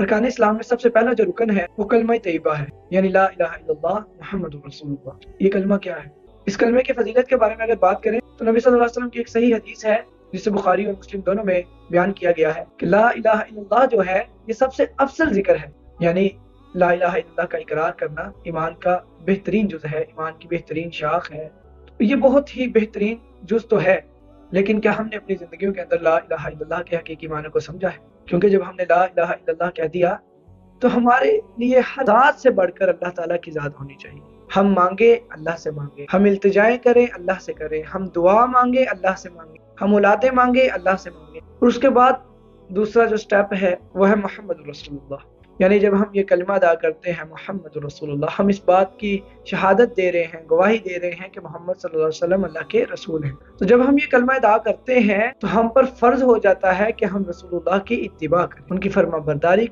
ارکان اسلام میں سب سے پہلا جو رکن ہے وہ کلمہ طیبہ ہے، یعنی لا الہ الا اللہ محمد رسول اللہ۔ یہ کلمہ کیا ہے؟ اس کلمے کی فضیلت کے بارے میں اگر بات کریں تو نبی صلی اللہ علیہ وسلم کی ایک صحیح حدیث ہے جسے بخاری اور مسلم دونوں میں بیان کیا گیا ہے کہ لا الہ الا اللہ جو ہے یہ سب سے افضل ذکر ہے، یعنی لا الہ الا اللہ کا اقرار کرنا ایمان کا بہترین جز ہے، ایمان کی بہترین شاخ ہے۔ یہ بہت ہی بہترین جز تو ہے، لیکن کیا ہم نے اپنی زندگیوں کے اندر لا الہ الا اللہ کے حقیقی معنی کو سمجھا ہے؟ کیونکہ جب ہم نے لا الہ الا اللہ کہہ دیا تو ہمارے لیے ہر ذات سے بڑھ کر اللہ تعالیٰ کی ذات ہونی چاہیے۔ ہم مانگے اللہ سے مانگے، ہم التجائیں کریں اللہ سے کریں، ہم دعا مانگے اللہ سے مانگے، ہم اولادیں مانگے اللہ سے مانگے۔ اور اس کے بعد دوسرا جو سٹیپ ہے وہ ہے محمد رسول اللہ، یعنی جب ہم یہ کلمہ ادا کرتے ہیں محمد رسول اللہ، ہم اس بات کی شہادت دے رہے ہیں، گواہی دے رہے ہیں کہ محمد صلی اللہ علیہ وسلم اللہ کے رسول ہیں۔ تو جب ہم یہ کلمہ ادا کرتے ہیں تو ہم پر فرض ہو جاتا ہے کہ ہم رسول اللہ کی اتباع کریں، ان کی فرما برداری